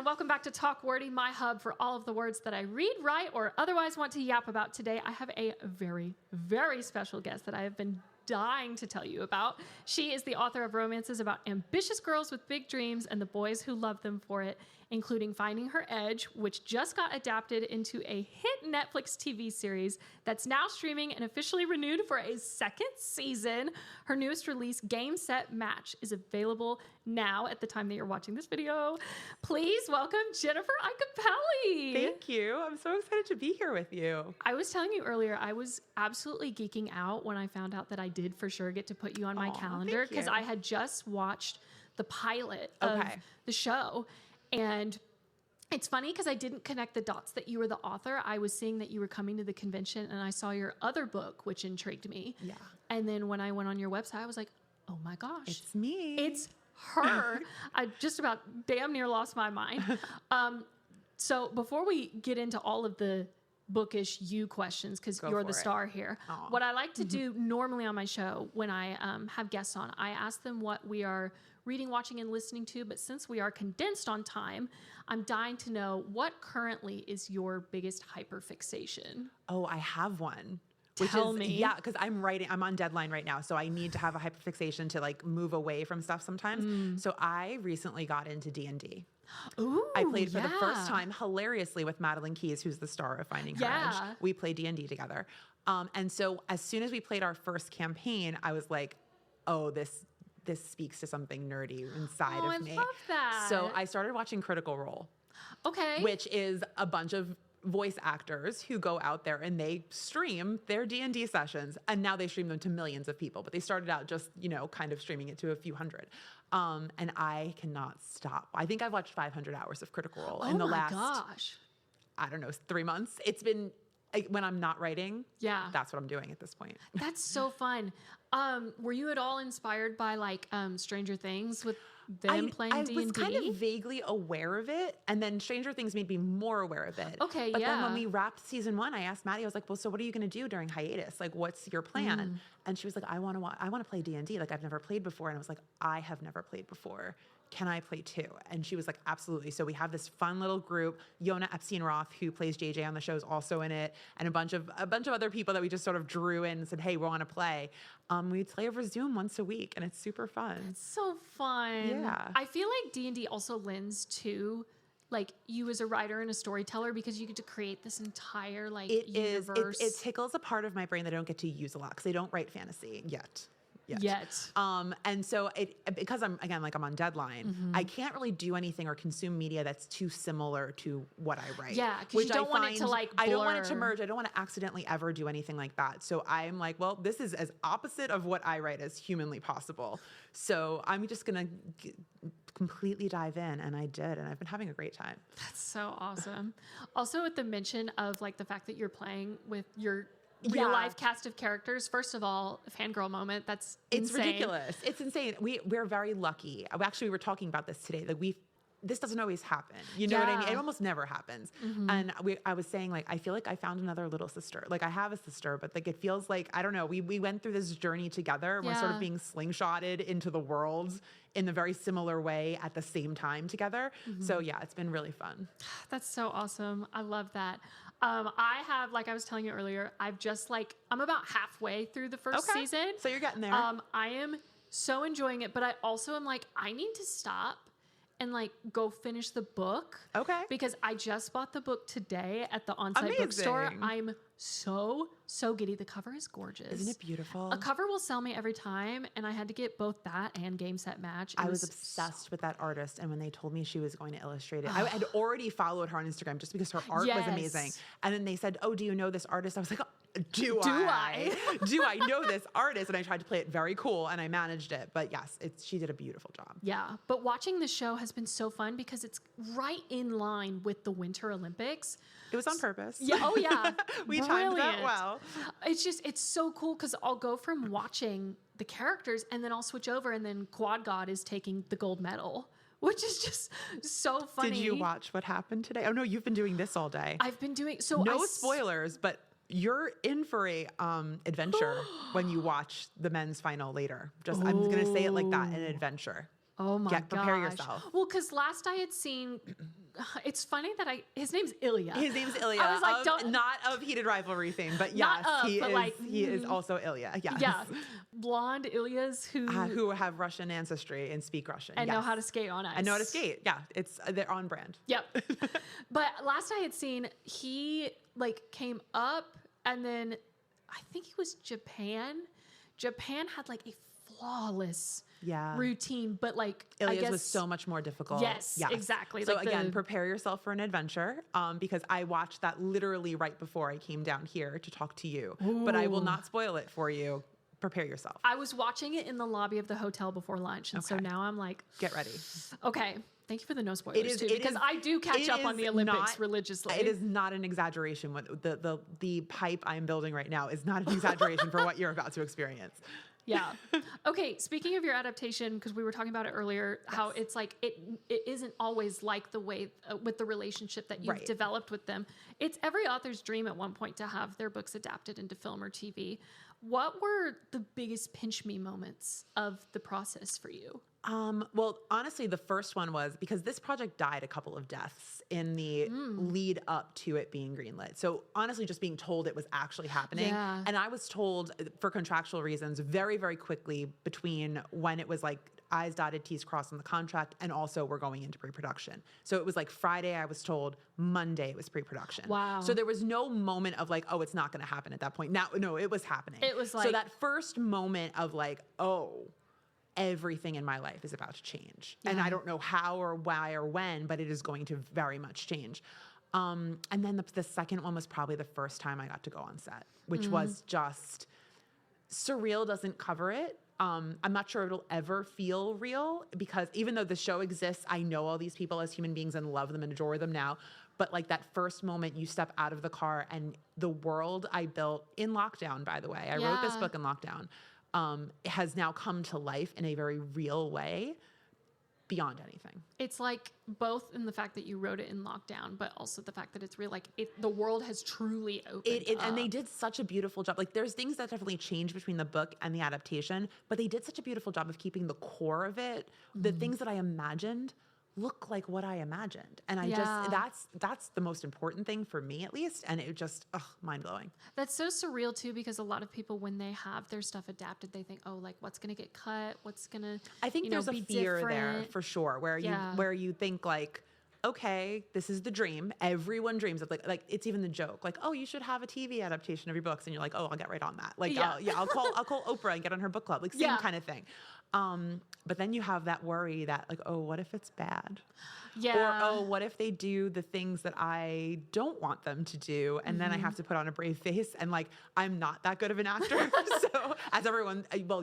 welcome back to Talk Wordy, my hub for all of the words that I read, write, or otherwise want to yap about. Today, I have a very, very special guest that I have been dying to tell you about. She is the author of romances about ambitious girls with big dreams and the boys who love them for it, including Finding Her Edge, which just got adapted into a hit Netflix TV series that's now streaming and officially renewed for a second season. Her newest release, Game, Set, Match, is available now at the time that you're watching this video. Please welcome Jennifer iacopelli. Thank you. I'm so excited to be here with you. I was telling you earlier, I was absolutely geeking out when I found out that I did for sure get to put you on my calendar, because I had just watched the pilot of the show. And it's funny because I didn't connect the dots that you were the author. I was seeing that you were coming to the convention and I saw your other book, which intrigued me. Yeah. And then when I went on your website, I was like, oh my gosh. It's me. It's her. I just about damn near lost my mind. So before we get into all of the bookish you questions, because you're the star here, what I like to do normally on my show when I have guests on, I ask them what we are reading, watching, and listening to. But since we are condensed on time, I'm dying to know what currently is your biggest hyperfixation. Oh, I have one. Tell me. Yeah, because I'm on deadline right now, so I need to have a hyperfixation to like move away from stuff sometimes. So I recently got into D&D. Ooh, I played for the first time hilariously with Madeline Keyes, who's the star of Finding Her Edge. We played D&D together. And so as soon as we played our first campaign, I was like, oh, this speaks to something nerdy inside of me. I love that. So I started watching Critical Role. Okay. Which is a bunch of voice actors who go out there and they stream their D&D sessions, and now they stream them to millions of people, but they started out just, kind of streaming it to a few hundred. And I cannot stop. I think I've watched 500 hours of Critical Role in the last, I don't know, 3 months. It's been, when I'm not writing, that's what I'm doing at this point. That's so fun. Were you at all inspired by Stranger Things with them playing D&D? I was kind of vaguely aware of it, and then Stranger Things made me more aware of it. Okay, but then when we wrapped season 1, I asked Maddie, I was like, well, so what are you going to do during hiatus? Like, what's your plan? And she was like, I want to play D&D. Like, I've never played before. And I was like, I have never played before. Can I play too? And she was like, absolutely. So we have this fun little group. Yona Epstein-Roth, who plays JJ on the show, is also in it, and a bunch of other people that we just sort of drew in and said, hey, we want to play. We'd play over Zoom once a week, and it's super fun. It's so fun. Yeah. I feel like D&D also lends to you as a writer and a storyteller, because you get to create this entire universe. It tickles a part of my brain that I don't get to use a lot because I don't write fantasy yet. And so because I'm on deadline, I can't really do anything or consume media that's too similar to what I write. Yeah, because you don't want it to blur. I don't want it to merge. I don't want to accidentally ever do anything like that. So I'm like, well, this is as opposite of what I write as humanly possible. So I'm just going to completely dive in, and I did, and I've been having a great time. That's so awesome. Also, with the mention of the fact that you're playing with your real life cast of characters. First of all, a fangirl moment. It's insane. Ridiculous. It's insane. We're very lucky. We were talking about this today. This doesn't always happen. You know what I mean? It almost never happens. And I was saying, I feel like I found another little sister. I have a sister, but it feels like, I don't know, we went through this journey together. We're sort of being slingshotted into the world in a very similar way at the same time together. So yeah, it's been really fun. That's so awesome. I love that. I have, I was telling you earlier, I've just I'm about halfway through the first season. So you're getting there. I am so enjoying it, but I also am I need to stop and go finish the book. Okay. Because I just bought the book today at the on-site bookstore. I'm so giddy. The cover is gorgeous. Isn't it beautiful? A cover will sell me every time, and I had to get both that and Game, Set, Match. I was obsessed with that artist, and when they told me she was going to illustrate it, I had already followed her on Instagram just because her art was amazing. And then they said, oh, do you know this artist? I was like, oh, do I? Do I know this artist? And I tried to play it very cool, and I managed it. But yes, she did a beautiful job. Yeah, but watching the show has been so fun because it's right in line with the Winter Olympics. It was on purpose. Yeah. Oh, yeah. We timed that well. It's so cool because I'll go from watching the characters and then I'll switch over, and then Quad God is taking the gold medal, which is just so funny. Did you watch what happened today? Oh, no, you've been doing this all day. I've been doing... No spoilers, but you're in for a adventure when you watch the men's final later. I'm going to say it like that, an adventure. Oh my gosh. Prepare yourself. Well, because last I had seen it's funny that his name's Ilya. His name's Ilya. I was like, not of Heated Rivalry fame, but Not yes, of, he but is. like, He is also Ilya. Yes. Yeah. Blonde Ilyas Who have Russian ancestry and speak Russian and know how to skate on ice. And know how to skate. Yeah, they're on brand. Yep. But last I had seen, he like came up, and then I think it was Japan. Japan had like a flawless routine, but like Ilya's I guess was so much more difficult. Yes, exactly. So like again, prepare yourself for an adventure, because I watched that literally right before I came down here to talk to you. Ooh. But I will not spoil it for you. Prepare yourself. I was watching it in the lobby of the hotel before lunch, and so now I'm like, get ready. Okay. Thank you for the no spoilers too, because I do catch up on the Olympics religiously. It is not an exaggeration. What the pipe I'm building right now is not an exaggeration for what you're about to experience. Yeah. Okay. Speaking of your adaptation, because we were talking about it earlier, how it's like it isn't always like the way with the relationship that you've developed with them. It's every author's dream at one point to have their books adapted into film or TV. What were the biggest pinch me moments of the process for you? Well, honestly, the first one was because this project died a couple of deaths in the lead up to it being greenlit. So honestly, just being told it was actually happening. Yeah. And I was told for contractual reasons very, very quickly between when it was like I's dotted, T's crossed on the contract, and also we're going into pre-production. So it was like Friday, I was told, Monday it was pre-production. Wow. So there was no moment of like, oh, it's not going to happen at that point. No, it was happening. It was like, so that first moment of like, oh, everything in my life is about to change. And I don't know how or why or when, but it is going to very much change. And then the second one was probably the first time I got to go on set, which was just surreal. Doesn't cover it. I'm not sure it'll ever feel real, because even though the show exists, I know all these people as human beings and love them and adore them now. But like that first moment you step out of the car and the world I built in lockdown, by the way, I wrote this book in lockdown, has now come to life in a very real way beyond anything. It's like both in the fact that you wrote it in lockdown, but also the fact that it's real. Like the world has truly opened up. And they did such a beautiful job. Like there's things that definitely changed between the book and the adaptation, but they did such a beautiful job of keeping the core of it. The things that I imagined look like what I imagined. And that's the most important thing for me, at least. And it just, mind blowing. That's so surreal too, because a lot of people, when they have their stuff adapted, they think, oh, like what's going to get cut? What's going to, I think there's a fear there for sure, where you think like, okay, this is the dream. Everyone dreams of like it's even the joke, like, oh, you should have a TV adaptation of your books. And you're like, oh, I'll get right on that. Like, I'll call Oprah and get on her book club, like same kind of thing. But then you have that worry that like, oh, what if it's bad? Yeah. Or, oh, what if they do the things that I don't want them to do? And then I have to put on a brave face, and like, I'm not that good of an actor. So as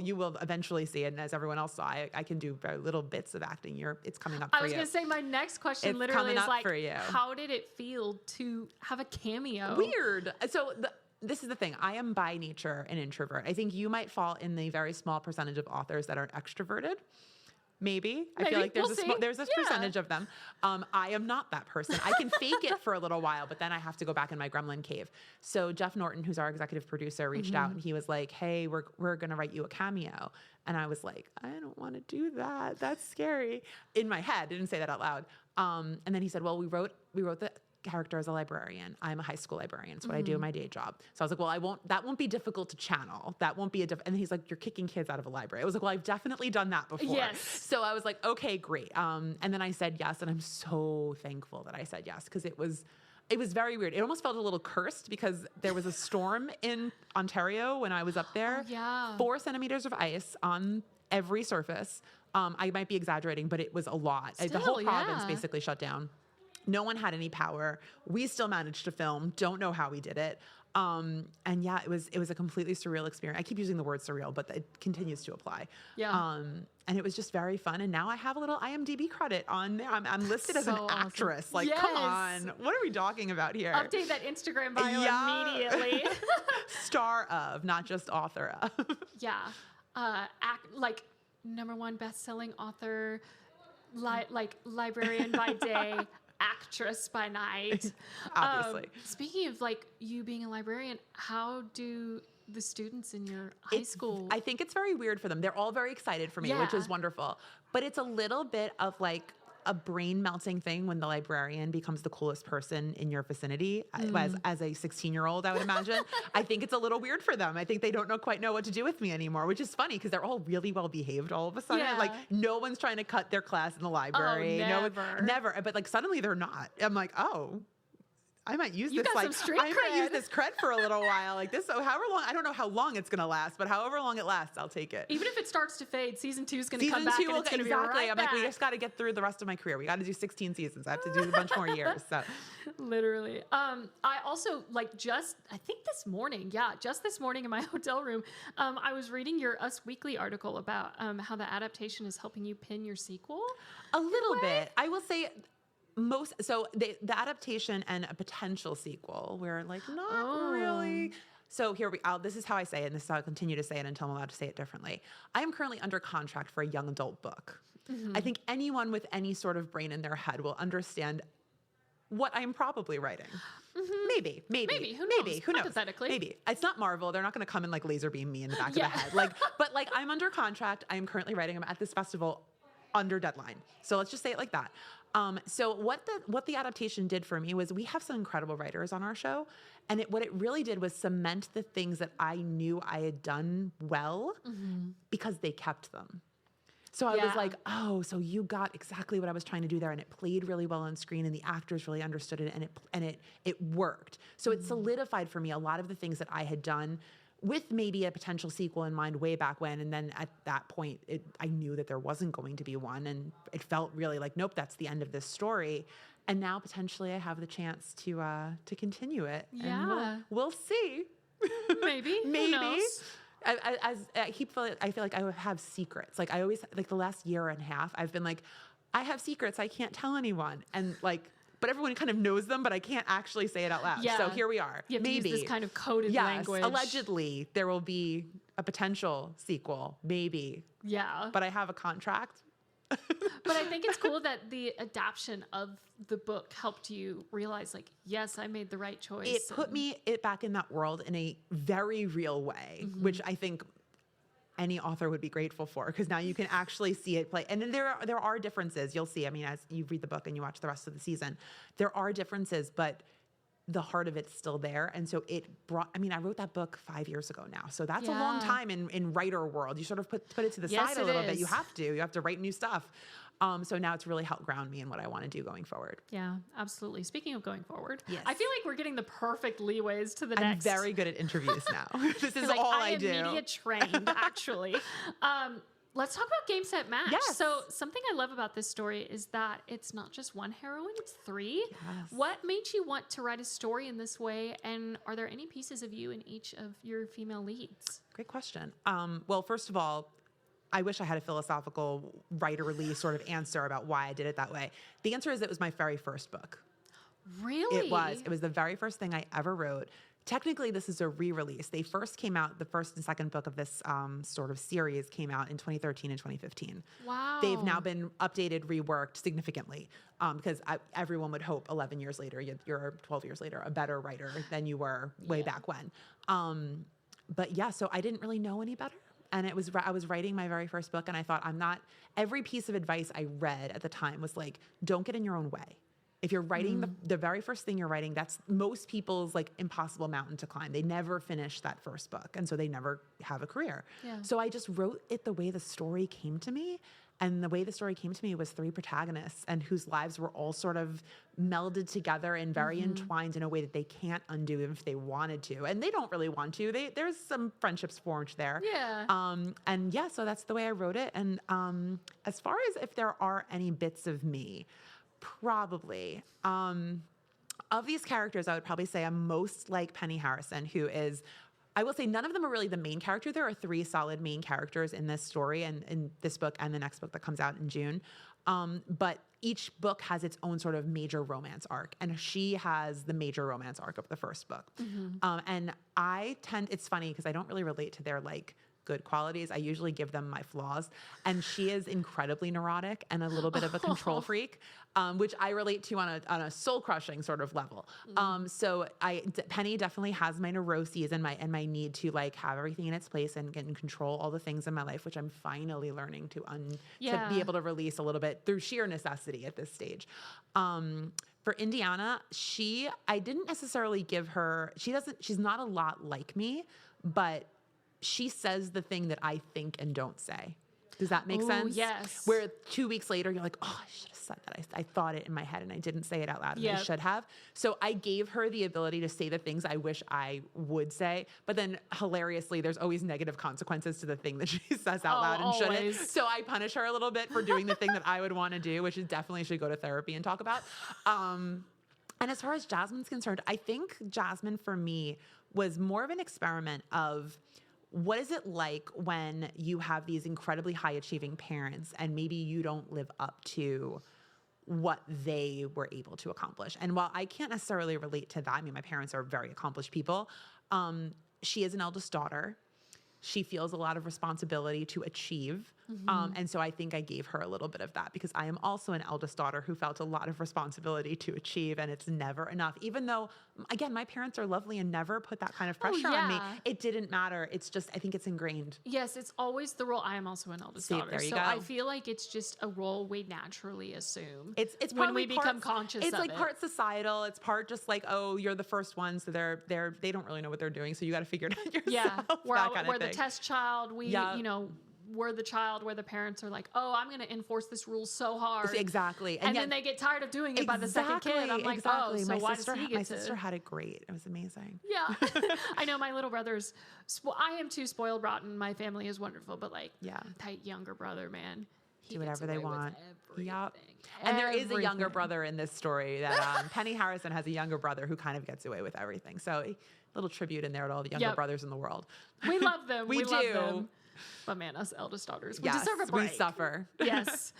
you will eventually see it. And as everyone else saw, I can do very little bits of acting. It's coming up for you. I was going to say, my next question literally is like, how did it feel to have a cameo? Weird. So this is the thing. I am by nature an introvert. I think you might fall in the very small percentage of authors that are extroverted. Maybe. I feel like there's a percentage of them. I am not that person. I can fake it for a little while, but then I have to go back in my gremlin cave. So Jeff Norton, who's our executive producer, reached out and he was like, hey, we're going to write you a cameo. And I was like, I don't want to do that. That's scary. In my head, I didn't say that out loud. And then he said, well, we wrote the character as a librarian. I'm a high school librarian. It's what I do in my day job. So I was like, well, that won't be difficult to channel. That won't be and he's like, you're kicking kids out of a library. I was like, well, I've definitely done that before. Yes. So I was like, okay, great. And then I said yes. And I'm so thankful that I said yes, because it was very weird. It almost felt a little cursed because there was a storm in Ontario when I was up there. Oh, yeah. 4 centimeters of ice on every surface. I might be exaggerating, but it was a lot. The whole province basically shut down. No one had any power. We still managed to film. Don't know how we did it. And yeah, it was a completely surreal experience. I keep using the word surreal, but it continues to apply. Yeah. And it was just very fun. And now I have a little IMDb credit on there. I'm listed as an actress. Like, come on. What are we talking about here? Update that Instagram bio immediately. Star of, not just author of. Yeah. Like #1 best-selling author, librarian by day, actress by night. Obviously. Speaking of like you being a librarian, how do the students in your high school? I think it's very weird for them. They're all very excited for me, which is wonderful. But it's a little bit of like, a brain melting thing when the librarian becomes the coolest person in your vicinity. As a 16-year-old, I would imagine. I think it's a little weird for them. I think they don't quite know what to do with me anymore, which is funny because they're all really well behaved all of a sudden. Yeah. Like no one's trying to cut their class in the library. Oh, never. Never. But like suddenly they're not. I'm like, oh, I might use this. Like I might use this cred for a little while. Like this, so however long, I don't know how long it's gonna last, but however long it lasts, I'll take it. Even if it starts to fade, season 2 is gonna come back and it's gonna be right I'm back. like, we just got to get through the rest of my career. We got to do 16 seasons. I have to do a bunch more years. So literally. I also I think this morning in my hotel room, I was reading your Us Weekly article about how the adaptation is helping you pin your sequel. A little bit. I will say the adaptation and a potential sequel, we're like, not really. So this is how I say it, and this is how I continue to say it until I'm allowed to say it differently. I am currently under contract for a young adult book. I think anyone with any sort of brain in their head will understand what I'm probably writing. Maybe. Who knows? Hypothetically. Maybe. It's not Marvel. They're not going to come and like laser beam me in the back of the head. But I'm under contract. I am currently writing. I'm at this festival under deadline. So let's just say it like that. So what the adaptation did for me was we have some incredible writers on our show. And what it really did was cement the things that I knew I had done well because they kept them. So I was like, oh, so you got exactly what I was trying to do there. And it played really well on screen and the actors really understood it and it worked. So it solidified for me a lot of the things that I had done with maybe a potential sequel in mind way back when. And then at that point, I knew that there wasn't going to be one. And it felt really like, nope, that's the end of this story. And now potentially I have the chance to continue it. Yeah. And we'll see. Maybe. Maybe. Who knows? I feel like I have secrets. Like I always, like the last year and a half, I've been like, I have secrets I can't tell anyone. And like, but everyone kind of knows them, but I can't actually say it out loud. Yeah. So here we are. You have maybe to use this kind of coded language. Allegedly there will be a potential sequel. Maybe. Yeah. But I have a contract. But I think it's cool that the adaptation of the book helped you realize, like, yes, I made the right choice. It put me back in that world in a very real way, which I think any author would be grateful for, because now you can actually see it play. And then there are differences. You'll see. I mean, as you read the book and you watch the rest of the season, there are differences, but the heart of it's still there. And so I wrote that book 5 years ago now. So that's a long time in writer world. You sort of put it to the side a little bit. You have to write new stuff. So now it's really helped ground me in what I want to do going forward. Yeah, absolutely. Speaking of going forward, yes. I feel like we're getting the perfect leeways to the next. I'm very good at interviews now. This is all I do. I am media trained, actually. Let's talk about Game Set Match. Yes. So something I love about this story is that it's not just one heroine, it's 3. Yes. What made you want to write a story in this way? And are there any pieces of you in each of your female leads? Great question. Well, first of all, I wish I had a philosophical writerly sort of answer about why I did it that way. The answer is it was my very first book. Really? It was. It was the very first thing I ever wrote. Technically, this is a re-release. They first came out, the first and second book of this sort of series came out in 2013 and 2015. Wow. They've now been updated, reworked significantly because everyone would hope 11 years later, you're 12 years later, a better writer than you were way back when. But yeah, so I didn't really know any better. And I was writing my very first book and I thought every piece of advice I read at the time was like, don't get in your own way. If you're writing the very first thing you're writing, that's most people's like impossible mountain to climb. They never finish that first book. And so they never have a career. Yeah. So I just wrote it the way the story came to me. And the way the story came to me was 3 protagonists and whose lives were all sort of melded together and very entwined in a way that they can't undo if they wanted to. And they don't really want to. There's some friendships formed there. Yeah. And yeah, so that's the way I wrote it. And as far as if there are any bits of me, probably. Of these characters, I would probably say I'm most like Penny Harrison, who is, I will say none of them are really the main character. There are 3 solid main characters in this story and in this book and the next book that comes out in June. But each book has its own sort of major romance arc, and she has the major romance arc of the first book. And it's funny because I don't really relate to their like good qualities. I usually give them my flaws. And she is incredibly neurotic and a little bit of a control freak, which I relate to on a soul crushing sort of level. So Penny definitely has my neuroses and my need to like have everything in its place and get and control all the things in my life, which I'm finally learning to be able to release a little bit through sheer necessity at this stage. For Indiana, I didn't necessarily give her, she's not a lot like me, but she says the thing that I think and don't say. Does that make sense? Yes. Where 2 weeks later, you're like, oh, I should have said that. I thought it in my head and I didn't say it out loud and I should have. So I gave her the ability to say the things I wish I would say. But then hilariously, there's always negative consequences to the thing that she says out loud and shouldn't. So I punish her a little bit for doing the thing that I would want to do, which is definitely should go to therapy and talk about. And as far as Jasmine's concerned, I think Jasmine for me was more of an experiment of, what is it like when you have these incredibly high achieving parents and maybe you don't live up to what they were able to accomplish? And while I can't necessarily relate to that, I mean, my parents are very accomplished people. She is an eldest daughter. She feels a lot of responsibility to achieve. And so I think I gave her a little bit of that because I am also an eldest daughter who felt a lot of responsibility to achieve, and it's never enough. Even though, again, my parents are lovely and never put that kind of pressure on me. It didn't matter. It's just, I think it's ingrained. Yes, it's always the role. I am also an eldest daughter. There you so go. I feel like it's just a role we naturally assume. It's when we become conscious of it. It's like part societal. It's part just like, oh, you're the first one, so they don't really know what they're doing, so you got to figure it out yourself. Yeah, we're the test child. We're the child where the parents are like, oh, I'm going to enforce this rule so hard. Exactly. And then they get tired of doing it by the second kid. I'm like, oh, so why does he get My sister had it great. It was amazing. Yeah. I know my little brother's, I am too spoiled rotten. My family is wonderful, but like, that younger brother, man. Do whatever they want. Yep. And there is a younger brother in this story that Penny Harrison has a younger brother who kind of gets away with everything. So a little tribute in there to all the younger brothers in the world. We love them. We love do. Them. But man, us eldest daughters, we deserve a break. We suffer. Yes.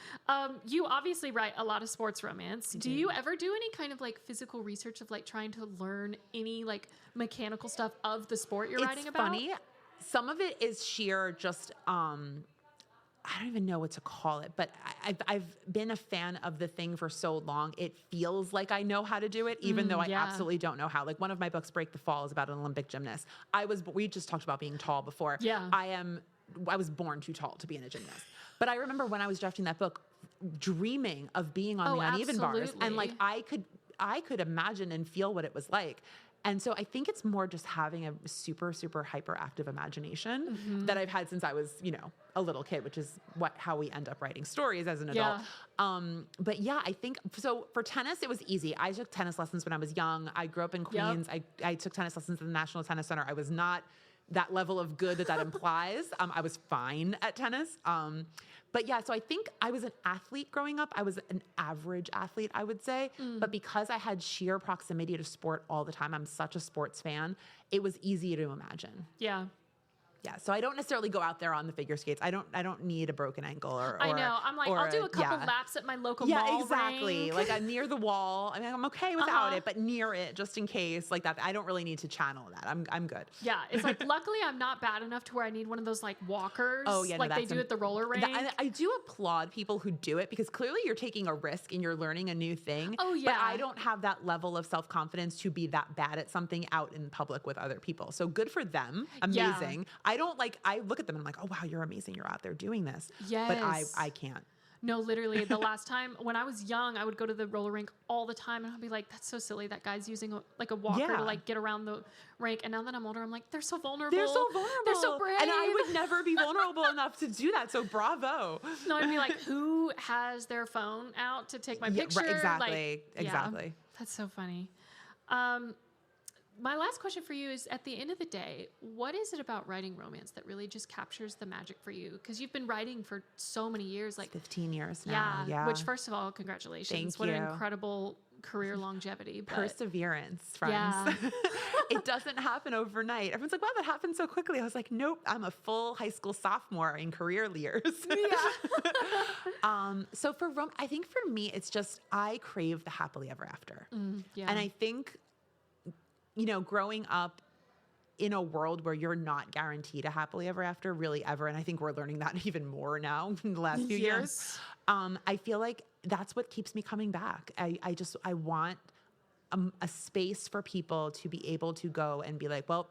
You obviously write a lot of sports romance. Do you ever do any kind of like physical research of like trying to learn any like mechanical stuff of the sport you're writing about? It's funny. Some of it is sheer just, I don't even know what to call it, but I've been a fan of the thing for so long. It feels like I know how to do it, even though I absolutely don't know how. Like one of my books, Break the Fall, is about an Olympic gymnast. We just talked about being tall before. Yeah. I was born too tall to be in a gymnast. But I remember when I was drafting that book, dreaming of being on the uneven bars. And like I could imagine and feel what it was like. And so I think it's more just having a super, super hyperactive imagination that I've had since I was, a little kid, which is how we end up writing stories as an adult. But yeah, I think, so for tennis, it was easy. I took tennis lessons when I was young. I grew up in Queens. I took tennis lessons at the National Tennis Center. I was not that level of good that implies. I was fine at tennis. But yeah, so I think I was an athlete growing up. I was an average athlete, I would say. But because I had sheer proximity to sport all the time, I'm such a sports fan, it was easy to imagine. Yeah. Yeah, so I don't necessarily go out there on the figure skates. I don't need a broken ankle or I know. I'm like, I'll do a couple laps at my local mall. Yeah, exactly. Rink. Like I'm near the wall. I mean, I'm okay without it, but near it, just in case, like that. I don't really need to channel that. I'm good. Yeah, it's like luckily I'm not bad enough to where I need one of those like walkers. Oh yeah, like they do at the roller rink. I do applaud people who do it because clearly you're taking a risk and you're learning a new thing. Oh yeah. But I don't have that level of self-confidence to be that bad at something out in public with other people. So good for them. Amazing. Yeah. I look at them and I'm like, oh wow, you're amazing. You're out there doing this. Yes. But I can't. No, literally the last time when I was young, I would go to the roller rink all the time and I'd be like, that's so silly. That guy's using a walker to like get around the rink. And now that I'm older, I'm like, they're so vulnerable. They're so vulnerable. They're so brave. And I would never be vulnerable enough to do that. So bravo. No, I'd be like, who has their phone out to take my picture? Right, exactly. Exactly. That's so funny. My last question for you is, at the end of the day, what is it about writing romance that really just captures the magic for you? Because you've been writing for so many years, like 15 years now. Yeah. Which, first of all, congratulations! Thank what you. An incredible career longevity. But perseverance, friends. Yeah. It doesn't happen overnight. Everyone's like, wow, that happened so quickly. I was like, nope, I'm a full high school sophomore in career years. Yeah. So I think for me, it's just, I crave the happily ever after. Yeah. And I think, growing up, in a world where you're not guaranteed a happily ever after really ever. And I think we're learning that even more now in the last few years. I feel like that's what keeps me coming back. I want a space for people to be able to go and be like, well,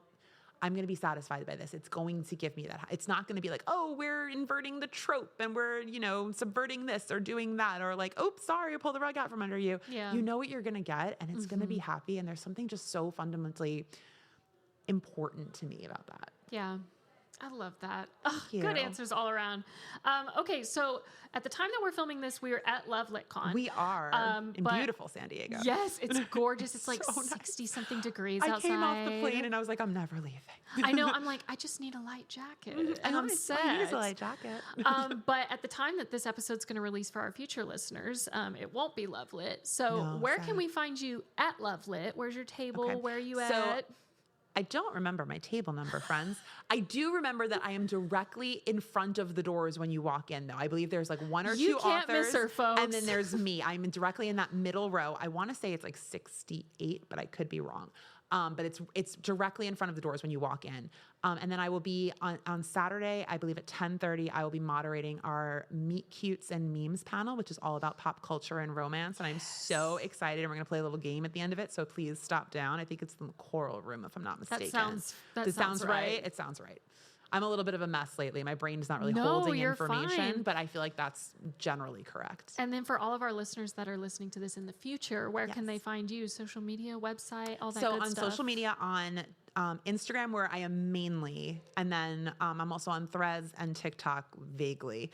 I'm going to be satisfied by this. It's going to give me that. It's not going to be like, oh, we're inverting the trope and we're, subverting this or doing that, or like, oops, sorry, I pulled the rug out from under you. Yeah. You know what you're going to get, and it's going to be happy. And there's something just so fundamentally important to me about that. Yeah. I love that. Oh, you. Good answers all around. Okay, so at the time that we're filming this, we are at Love LitCon. We are in beautiful San Diego. Yes, it's gorgeous. It's like 60-something degrees outside. I came off the plane and I was like, I'm never leaving. I know. I'm like, I just need a light jacket. And I'm set. I need a light jacket. But at the time that this episode's going to release for our future listeners, it won't be Love Lit. So where can we find you at Love Lit? Where's your table? Okay. Where are you at? I don't remember my table number, friends. I do remember that I am directly in front of the doors when you walk in, though. I believe there's like one or two authors. You can't miss her, folks. And then there's me. I'm directly in that middle row. I want to say it's like 68, but I could be wrong. But it's directly in front of the doors when you walk in. And then I will be on Saturday, I believe at 10:30, I will be moderating our Meet Cutes and Memes panel, which is all about pop culture and romance. And I'm so excited. And we're going to play a little game at the end of it. So please stop down. I think it's in the Coral Room, if I'm not mistaken. That sounds right. It sounds right. I'm a little bit of a mess lately. My brain's not really holding information, but I feel like that's generally correct. And then for all of our listeners that are listening to this in the future, where can they find you? Social media, website, all that good stuff? So on social media, on Instagram, where I am mainly, and then I'm also on Threads and TikTok vaguely.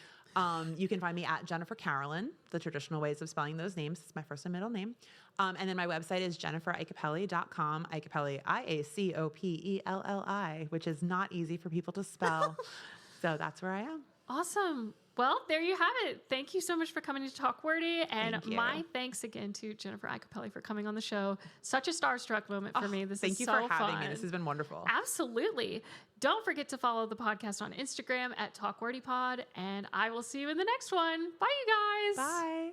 You can find me at Jennifer Carolyn, the traditional ways of spelling those names. It's my first and middle name. And then my website is jenniferiacopelli.com. Iacopelli, IACOPELLI, which is not easy for people to spell. So that's where I am. Awesome. Well, there you have it. Thank you so much for coming to Talk Wordy. And my thanks again to Jennifer Iacopelli for coming on the show. Such a starstruck moment for me. This is so fun. Thank you for having me. This has been wonderful. Absolutely. Don't forget to follow the podcast on Instagram at TalkWordyPod. And I will see you in the next one. Bye, you guys. Bye.